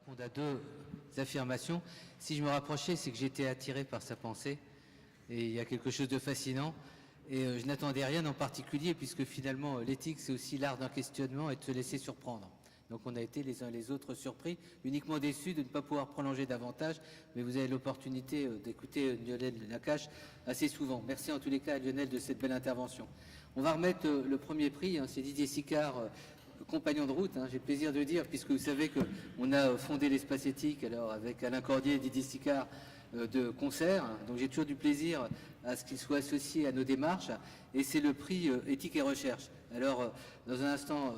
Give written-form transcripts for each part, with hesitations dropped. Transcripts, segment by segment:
répondre à deux affirmations. Si je me rapprochais, c'est que j'étais attiré par sa pensée. Et il y a quelque chose de fascinant. Et je n'attendais rien en particulier, puisque finalement, l'éthique, c'est aussi l'art d'un questionnement et de se laisser surprendre. Donc on a été les uns les autres surpris, uniquement déçus de ne pas pouvoir prolonger davantage, mais vous avez l'opportunité d'écouter Lionel Nakache assez souvent. Merci en tous les cas à Lionel de cette belle intervention. On va remettre le premier prix, c'est Didier Sicard, compagnon de route, j'ai le plaisir de dire, puisque vous savez qu'on a fondé l'espace éthique alors avec Alain Cordier et Didier Sicard de concert, donc j'ai toujours du plaisir à ce qu'il soit associé à nos démarches, et c'est le prix éthique et recherche. Alors dans un instant,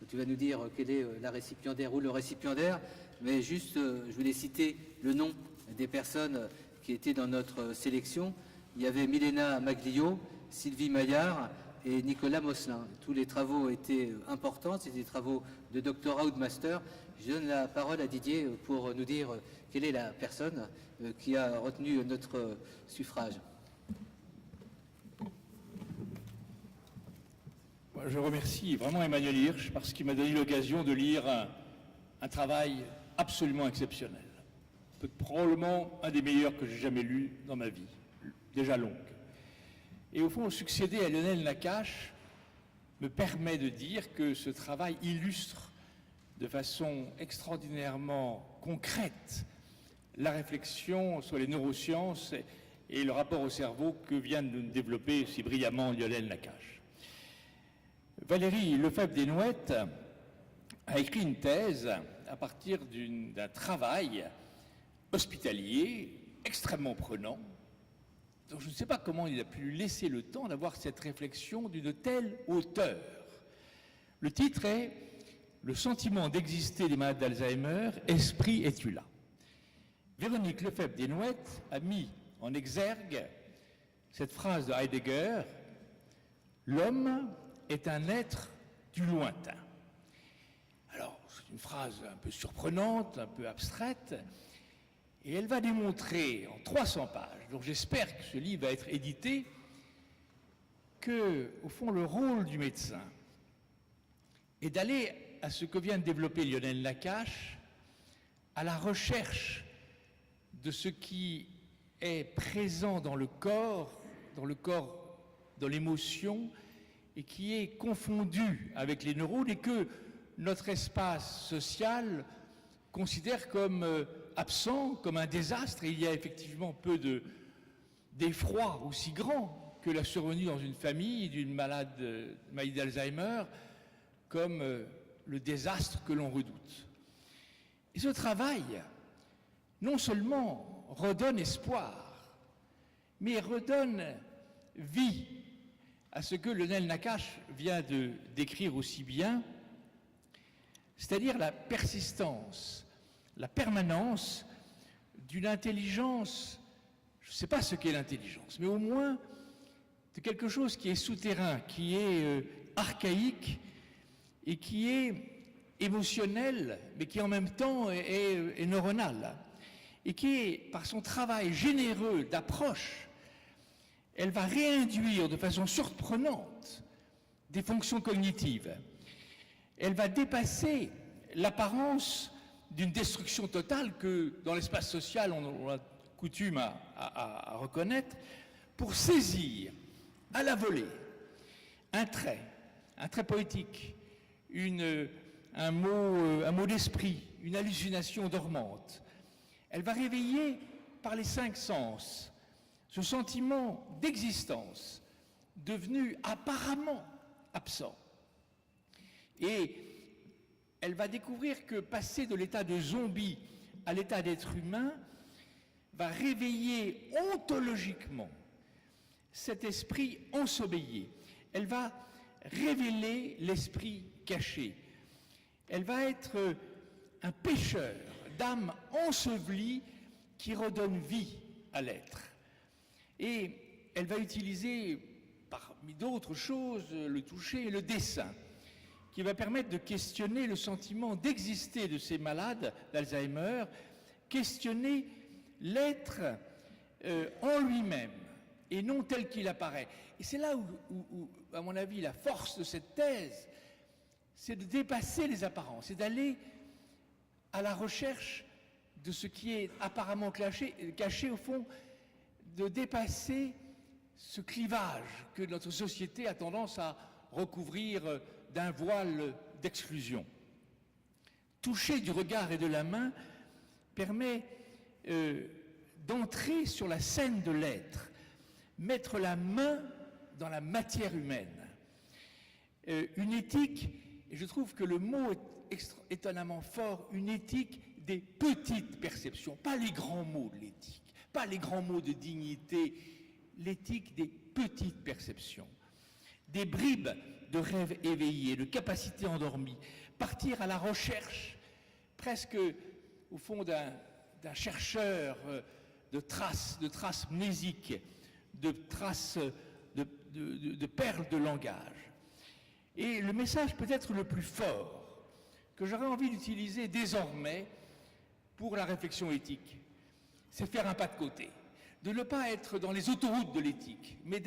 tu vas nous dire quelle est la récipiendaire ou le récipiendaire, mais juste je voulais citer le nom des personnes qui étaient dans notre sélection. Il y avait Milena Maglio, Sylvie Maillard et Nicolas Mosselin. Tous les travaux étaient importants, c'était des travaux de doctorat ou de master. Je donne la parole à Didier pour nous dire quelle est la personne qui a retenu notre suffrage. Je remercie vraiment Emmanuel Hirsch parce qu'il m'a donné l'occasion de lire un travail absolument exceptionnel. Probablement un des meilleurs que j'ai jamais lu dans ma vie, déjà longue. Et au fond, succéder à Lionel Nakache me permet de dire que ce travail illustre de façon extraordinairement concrète la réflexion sur les neurosciences et le rapport au cerveau que vient de développer si brillamment Lionel Nakache. Valérie Lefebvre-Desnouettes a écrit une thèse à partir d'un travail hospitalier extrêmement prenant. Donc je ne sais pas comment il a pu laisser le temps d'avoir cette réflexion d'une telle hauteur. Le titre est « Le sentiment d'exister des malades d'Alzheimer, esprit es-tu là ?» Véronique Lefebvre-Desnouettes a mis en exergue cette phrase de Heidegger « L'homme est un être du lointain ». Alors, c'est une phrase un peu surprenante, un peu abstraite, et elle va démontrer en 300 pages, donc j'espère que ce livre va être édité, que, au fond, le rôle du médecin est d'aller à ce que vient de développer Lionel Nakache, à la recherche de ce qui est présent dans le corps, dans l'émotion, et qui est confondu avec les neurones et que notre espace social considère comme absent, comme un désastre. Et il y a effectivement peu d'effroi aussi grand que la survenue dans une famille d'une maladie d'Alzheimer, comme le désastre que l'on redoute. Et ce travail, non seulement redonne espoir, mais redonne vie à ce que Lionel Nakache vient de décrire aussi bien, c'est-à-dire la persistance, la permanence d'une intelligence, je ne sais pas ce qu'est l'intelligence, mais au moins de quelque chose qui est souterrain, qui est archaïque et qui est émotionnel, mais qui en même temps est neuronal, et qui est, par son travail généreux d'approche, elle va réinduire de façon surprenante des fonctions cognitives. Elle va dépasser l'apparence d'une destruction totale que, dans l'espace social, on a coutume à reconnaître, pour saisir à la volée un trait poétique, un mot d'esprit, une hallucination dormante. Elle va réveiller par les 5 sens ce sentiment d'existence devenu apparemment absent. Et elle va découvrir que passer de l'état de zombie à l'état d'être humain va réveiller ontologiquement cet esprit ensommeillé. Elle va révéler l'esprit caché. Elle va être un pêcheur d'âme ensevelie qui redonne vie à l'être. Et elle va utiliser, parmi d'autres choses, le toucher et le dessin, qui va permettre de questionner le sentiment d'exister de ces malades d'Alzheimer, questionner l'être en lui-même et non tel qu'il apparaît. Et c'est là où, à mon avis, la force de cette thèse, c'est de dépasser les apparences et d'aller à la recherche de ce qui est apparemment caché au fond, de dépasser ce clivage que notre société a tendance à recouvrir d'un voile d'exclusion. Toucher du regard et de la main permet d'entrer sur la scène de l'être, mettre la main dans la matière humaine. Une éthique, et je trouve que le mot est étonnamment fort, une éthique des petites perceptions, pas les grands mots de l'éthique, pas les grands mots de dignité, l'éthique des petites perceptions, des bribes de rêves éveillés, de capacités endormies, partir à la recherche, presque au fond d'un chercheur de traces mnésiques, de traces de perles de langage. Et le message peut-être le plus fort que j'aurais envie d'utiliser désormais pour la réflexion éthique, c'est faire un pas de côté, de ne pas être dans les autoroutes de l'éthique, mais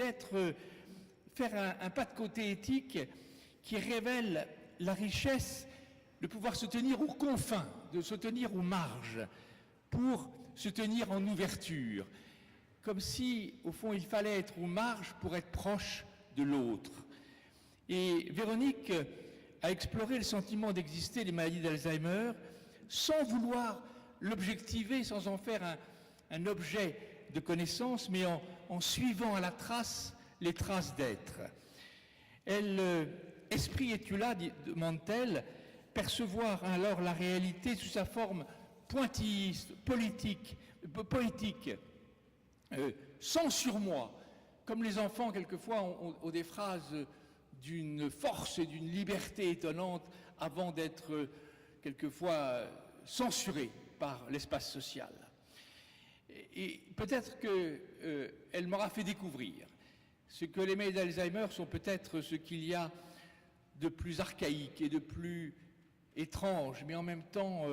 faire un pas de côté éthique qui révèle la richesse de pouvoir se tenir aux confins, de se tenir aux marges, pour se tenir en ouverture, comme si, au fond, il fallait être aux marges pour être proche de l'autre. Et Véronique a exploré le sentiment d'exister des maladies d'Alzheimer sans vouloir l'objectiver, sans en faire un objet de connaissance, mais en suivant à la trace les traces d'être. Esprit es-tu là, demande-t-elle, percevoir alors la réalité sous sa forme pointilliste, poétique, sans surmoi, comme les enfants quelquefois ont des phrases d'une force et d'une liberté étonnante avant d'être quelquefois censurés par l'espace social. Et peut-être qu'elle m'aura fait découvrir ce que les maladies d'Alzheimer sont peut-être ce qu'il y a de plus archaïque et de plus étrange, mais en même temps,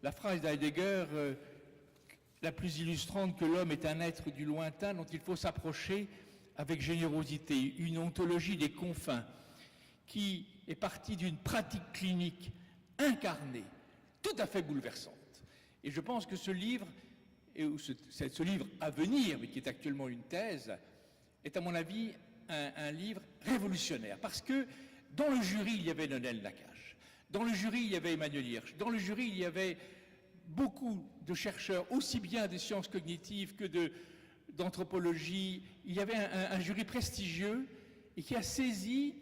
la phrase d'Heidegger, la plus illustrante, que l'homme est un être du lointain dont il faut s'approcher avec générosité, une ontologie des confins qui est partie d'une pratique clinique incarnée, tout à fait bouleversante. Et je pense que ce livre, ce livre à venir, mais qui est actuellement une thèse, est à mon avis un livre révolutionnaire, parce que dans le jury, il y avait Lionel Nakache, dans le jury, il y avait Emmanuel Hirsch, dans le jury, il y avait beaucoup de chercheurs, aussi bien des sciences cognitives que d'anthropologie. Il y avait un jury prestigieux et qui a saisi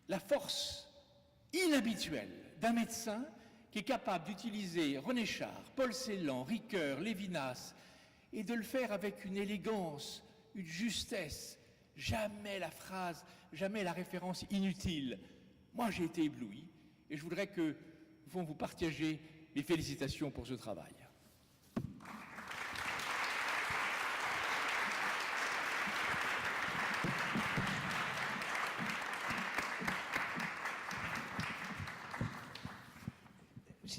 la force inhabituelle d'un médecin qui est capable d'utiliser René Char, Paul Celan, Ricoeur, Lévinas, et de le faire avec une élégance, une justesse, jamais la phrase, jamais la référence inutile. Moi, j'ai été ébloui et je voudrais que vous partagiez mes félicitations pour ce travail.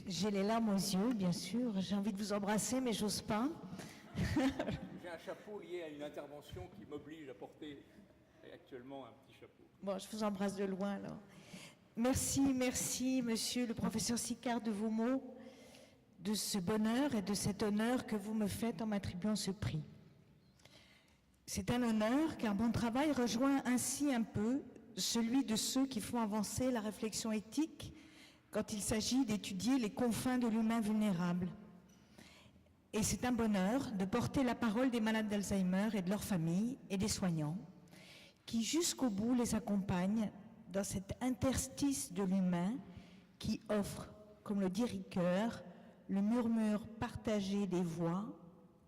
J'ai les larmes aux yeux, bien sûr. J'ai envie de vous embrasser, mais j'ose pas. J'ai un chapeau lié à une intervention qui m'oblige à porter actuellement un petit chapeau. Bon, je vous embrasse de loin, alors. Merci, monsieur le professeur Sicard, de vos mots, de ce bonheur et de cet honneur que vous me faites en m'attribuant ce prix. C'est un honneur, car mon travail rejoint ainsi un peu celui de ceux qui font avancer la réflexion éthique quand il s'agit d'étudier les confins de l'humain vulnérable. Et c'est un bonheur de porter la parole des malades d'Alzheimer et de leurs familles et des soignants qui jusqu'au bout les accompagnent dans cet interstice de l'humain qui offre, comme le dit Ricoeur, le murmure partagé des voix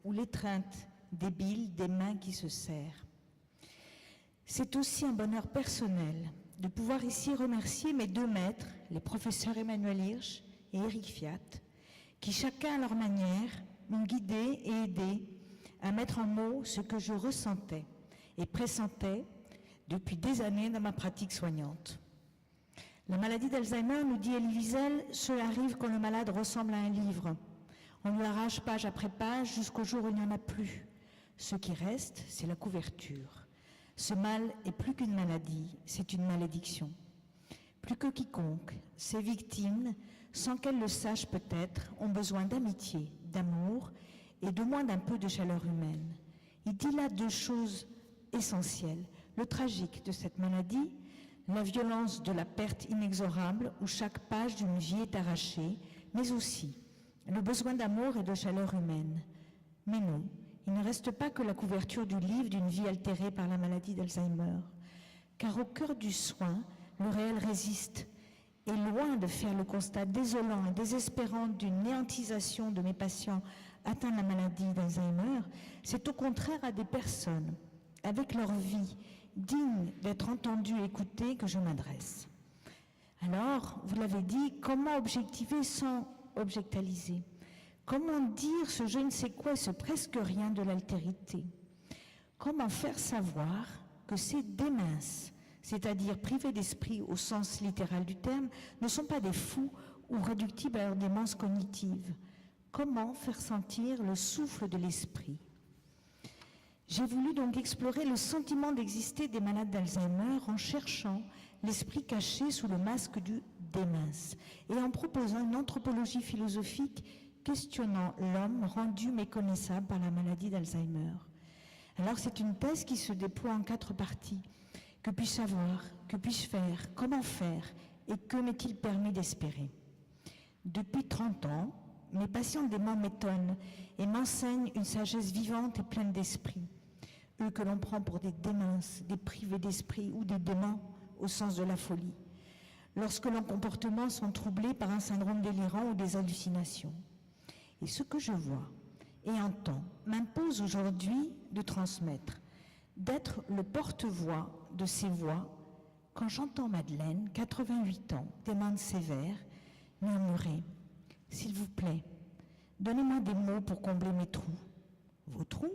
ou l'étreinte débile des mains qui se serrent. C'est aussi un bonheur personnel de pouvoir ici remercier mes deux maîtres, les professeurs Emmanuel Hirsch et Éric Fiat, qui chacun à leur manière m'ont guidé et aidé à mettre en mots ce que je ressentais et pressentais depuis des années dans ma pratique soignante. La maladie d'Alzheimer, nous dit Elie Wiesel, cela arrive quand le malade ressemble à un livre. On lui arrache page après page jusqu'au jour où il n'y en a plus. Ce qui reste, c'est la couverture. Ce mal est plus qu'une maladie, c'est une malédiction. Plus que quiconque, ses victimes sans qu'elles le sachent peut-être, ont besoin d'amitié, d'amour et de moins d'un peu de chaleur humaine. Il dit là deux choses essentielles. Le tragique de cette maladie, la violence de la perte inexorable où chaque page d'une vie est arrachée, mais aussi le besoin d'amour et de chaleur humaine. Mais non, il ne reste pas que la couverture du livre d'une vie altérée par la maladie d'Alzheimer. Car au cœur du soin, le réel résiste. Et loin de faire le constat désolant et désespérant d'une néantisation de mes patients atteints de la maladie d'Alzheimer, c'est au contraire à des personnes, avec leur vie, dignes d'être entendues et écoutées, que je m'adresse. Alors, vous l'avez dit, comment objectiver sans objectaliser? Comment dire ce je ne sais quoi, ce presque rien de l'altérité? Comment faire savoir que ces démences, c'est-à-dire privés d'esprit au sens littéral du terme, ne sont pas des fous ou réductibles à leur démence cognitive? Comment faire sentir le souffle de l'esprit? J'ai voulu donc explorer le sentiment d'exister des malades d'Alzheimer en cherchant l'esprit caché sous le masque du démence et en proposant une anthropologie philosophique questionnant l'homme rendu méconnaissable par la maladie d'Alzheimer. Alors c'est une thèse qui se déploie en 4 parties. Que puis-je savoir? Que puis-je faire? Comment faire? Et que m'est-il permis d'espérer? Depuis 30 ans, mes patients déments m'étonnent et m'enseignent une sagesse vivante et pleine d'esprit. Eux que l'on prend pour des démences, des privés d'esprit ou des déments au sens de la folie, lorsque leurs comportements sont troublés par un syndrome délirant ou des hallucinations. Et ce que je vois et entends m'impose aujourd'hui de transmettre, d'être le porte-voix de ces voix quand j'entends Madeleine, 88 ans, démente sévère, murmurer « S'il vous plaît, donnez-moi des mots pour combler mes trous. » Vos trous?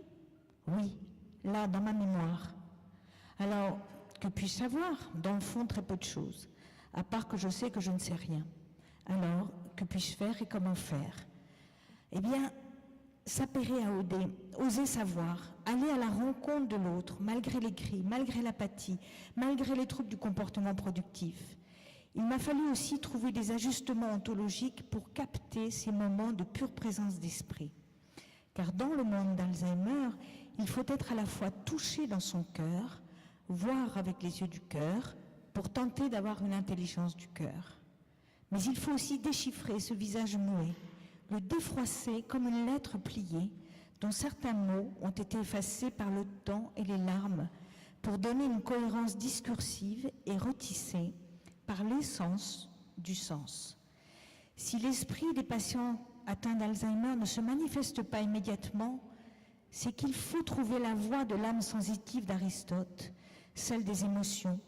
Oui, là, dans ma mémoire. Alors, que puis-je savoir? Dans le fond, très peu de choses, à part que je sais que je ne sais rien. Alors, que puis-je faire et comment faire? Eh bien, s'appairer à oser savoir, aller à la rencontre de l'autre, malgré les cris, malgré l'apathie, malgré les troubles du comportement productif. Il m'a fallu aussi trouver des ajustements ontologiques pour capter ces moments de pure présence d'esprit. Car dans le monde d'Alzheimer, il faut être à la fois touché dans son cœur, voir avec les yeux du cœur, pour tenter d'avoir une intelligence du cœur. Mais il faut aussi déchiffrer ce visage muet, le défroisser comme une lettre pliée, dont certains mots ont été effacés par le temps et les larmes, pour donner une cohérence discursive et retisser par l'essence du sens. Si l'esprit des patients atteints d'Alzheimer ne se manifeste pas immédiatement, c'est qu'il faut trouver la voie de l'âme sensitive d'Aristote, celle des émotions,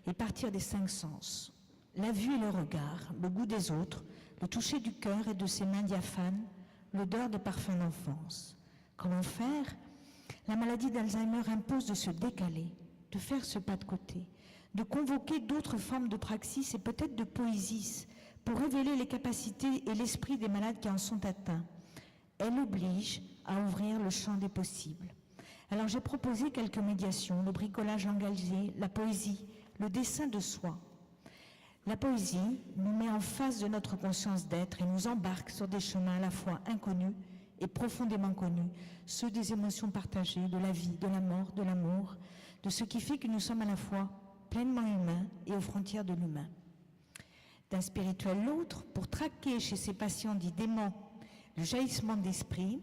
et partir des 5 sens. La vue et le regard, le goût des autres, le toucher du cœur et de ses mains diaphanes, l'odeur des parfums d'enfance. Comment faire? La maladie d'Alzheimer impose de se décaler, de faire ce pas de côté, de convoquer d'autres formes de praxis et peut-être de poésis pour révéler les capacités et l'esprit des malades qui en sont atteints. Elle oblige à ouvrir le champ des possibles. Alors j'ai proposé quelques médiations, le bricolage engagé, la poésie, le dessin de soi. La poésie nous met en face de notre conscience d'être et nous embarque sur des chemins à la fois inconnus et profondément connus, ceux des émotions partagées, de la vie, de la mort, de l'amour, de ce qui fait que nous sommes à la fois pleinement humains et aux frontières de l'humain. D'un spirituel l'autre, pour traquer chez ces patients dits déments le jaillissement d'esprit,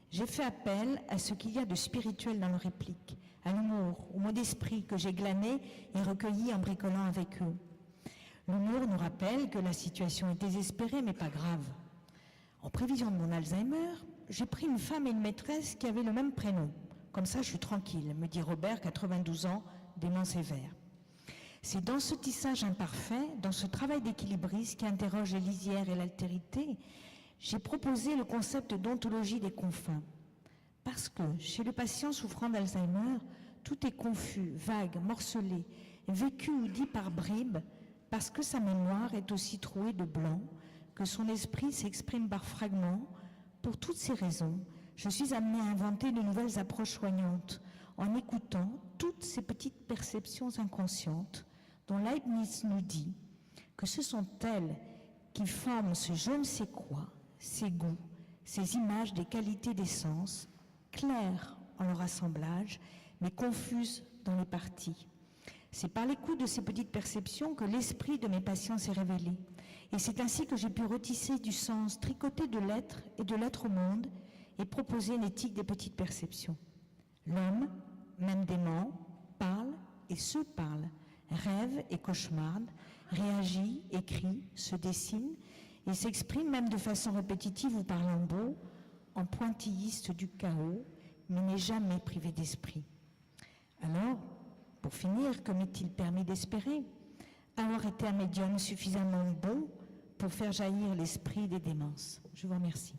j'ai fait appel à ce qu'il y a de spirituel dans leur réplique, à l'humour, au mot d'esprit que j'ai glané et recueilli en bricolant avec eux. L'humour nous rappelle que la situation est désespérée mais pas grave. En prévision de mon Alzheimer, j'ai pris une femme et une maîtresse qui avaient le même prénom. Comme ça, je suis tranquille, me dit Robert, 92 ans, dément sévère. C'est dans ce tissage imparfait, dans ce travail d'équilibriste qui interroge les lisières et l'altérité, j'ai proposé le concept d'ontologie des confins. Parce que chez le patient souffrant d'Alzheimer, tout est confus, vague, morcelé, vécu ou dit par bribes, parce que sa mémoire est aussi trouée de blanc, que son esprit s'exprime par fragments. Pour toutes ces raisons, je suis amenée à inventer de nouvelles approches soignantes, en écoutant toutes ces petites perceptions inconscientes dont Leibniz nous dit que ce sont elles qui forment ce je ne sais quoi, ces goûts, ces images des qualités des sens, claires en leur assemblage, mais confuses dans les parties. C'est par l'écoute de ces petites perceptions que l'esprit de mes patients s'est révélé. Et c'est ainsi que j'ai pu retisser du sens, tricoter de l'être et de l'être au monde et proposer une éthique des petites perceptions. L'homme, même dément, parle et se parle, rêve et cauchemarde, réagit, écrit, se dessine et s'exprime même de façon répétitive ou par lambeaux, en pointilliste du chaos, mais n'est jamais privé d'esprit. Alors, pour finir, que m'est-il permis d'espérer? Avoir été un médium suffisamment bon pour faire jaillir l'esprit des démences. Je vous remercie.